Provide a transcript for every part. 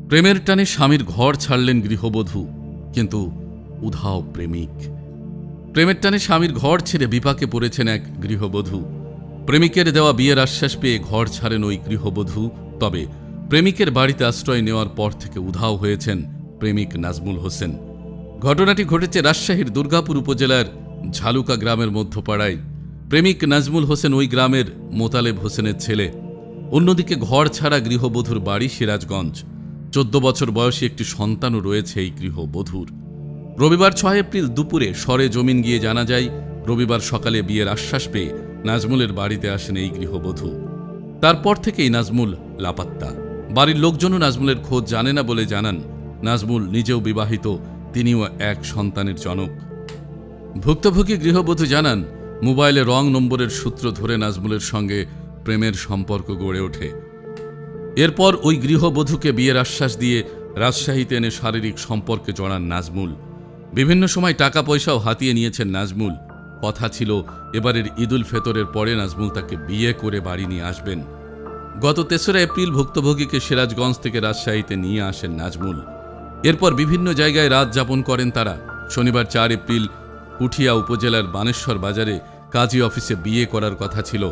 প্রেমের টানে স্বামীর ঘর ছাড়লেন গৃহবধূ, কিন্তু উধাও প্রেমিক। প্রেমের টানে স্বামীর ঘর ছেড়ে বিপাকে পড়েছেন এক গৃহবধূ। প্রেমিকের দেওয়া বিয়ের আশ্বাস পেয়ে ঘর ছাড়েন ওই গৃহবধূ। তবে প্রেমিকের বাড়িতে আশ্রয় নেওয়ার পর থেকে উধাও হয়েছেন প্রেমিক নাজমুল হোসেন। ঘটনাটি ঘটেছে রাজশাহীর দুর্গাপুর উপজেলার ঝালুকা গ্রামের মধ্যপাড়ায়। প্রেমিক নাজমুল হোসেন ওই গ্রামের মোতালেব হোসেনের ছেলে। অন্যদিকে ঘর ছাড়া গৃহবধূর বাড়ি সিরাজগঞ্জ। 14 বছর বয়সী একটি সন্তানও রয়েছে এই গৃহবধূর। রবিবার 6 এপ্রিল দুপুরে সরে জমিন গিয়ে জানা যায়, রবিবার সকালে বিয়ের আশ্বাস পেয়ে নাজমুলের বাড়িতে আসেন এই গৃহবধূ। তারপর থেকেই নাজমুল লাপাত্তা। বাড়ির লোকজনও নাজমুলের খোঁজ জানে না বলে জানান। নাজমুল নিজেও বিবাহিত, তিনিও এক সন্তানের জনক। ভুক্তভোগী গৃহবধূ জানান, মোবাইলে রং নম্বরের সূত্র ধরে নাজমুলের সঙ্গে প্রেমের সম্পর্ক গড়ে ওঠে। এরপর ওই গৃহবধূকে বিয়ের আশ্বাস দিয়ে রাজশাহীতে এনে শারীরিক সম্পর্কে জড়ান নাজমুল। বিভিন্ন সময় টাকা পয়সাও হাতিয়ে নিয়েছেন নাজমুল। কথা ছিল এবারের ঈদুল ফেতরের পরে নাজমুল তাকে বিয়ে করে বাড়ি নিয়ে আসবেন। গত 3রা এপ্রিল ভুক্তভোগীকে সিরাজগঞ্জ থেকে রাজশাহীতে নিয়ে আসেন নাজমুল। এরপর বিভিন্ন জায়গায় রাত যাপন করেন তারা। শনিবার 4 এপ্রিল পুঠিয়া উপজেলার বানেশ্বর বাজারে কাজী অফিসে বিয়ে করার কথা ছিল,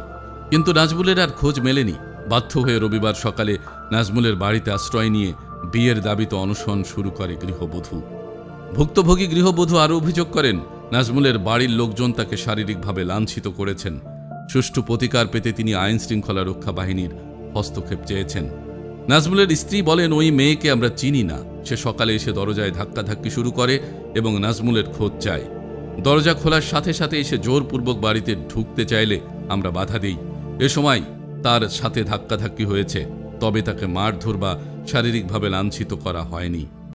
কিন্তু নাজমুলের আর খোঁজ মেলেনি। বাধ্য হয়ে রবিবার সকালে নাজমুলের বাড়িতে আশ্রয় নিয়ে বিয়ের দাবিতে অনশন শুরু করে গৃহবধূ। ভুক্তভোগী গৃহবধূ আরও অভিযোগ করেন, নাজমুলের বাড়ির লোকজন তাকে শারীরিকভাবে লাঞ্ছিত করেছেন। সুষ্ঠু প্রতিকার পেতে তিনি আইন শৃঙ্খলা রক্ষা বাহিনীর হস্তক্ষেপ চেয়েছেন। নাজমুলের স্ত্রী বলেন, ওই মেয়েকে আমরা চিনি না। সে সকালে এসে দরজায় ধাক্কাধাক্কি শুরু করে এবং নাজমুলের খোঁজ চায়। দরজা খোলার সাথে সাথে এসে জোরপূর্বক বাড়িতে ঢুকতে চাইলে আমরা বাধা দিই। এ সময় তার সাথে ধাক্কাধাক্কি হয়েছে, তবে তাকে মারধর বা শারীরিকভাবে লাঞ্ছিত করা হয়নি।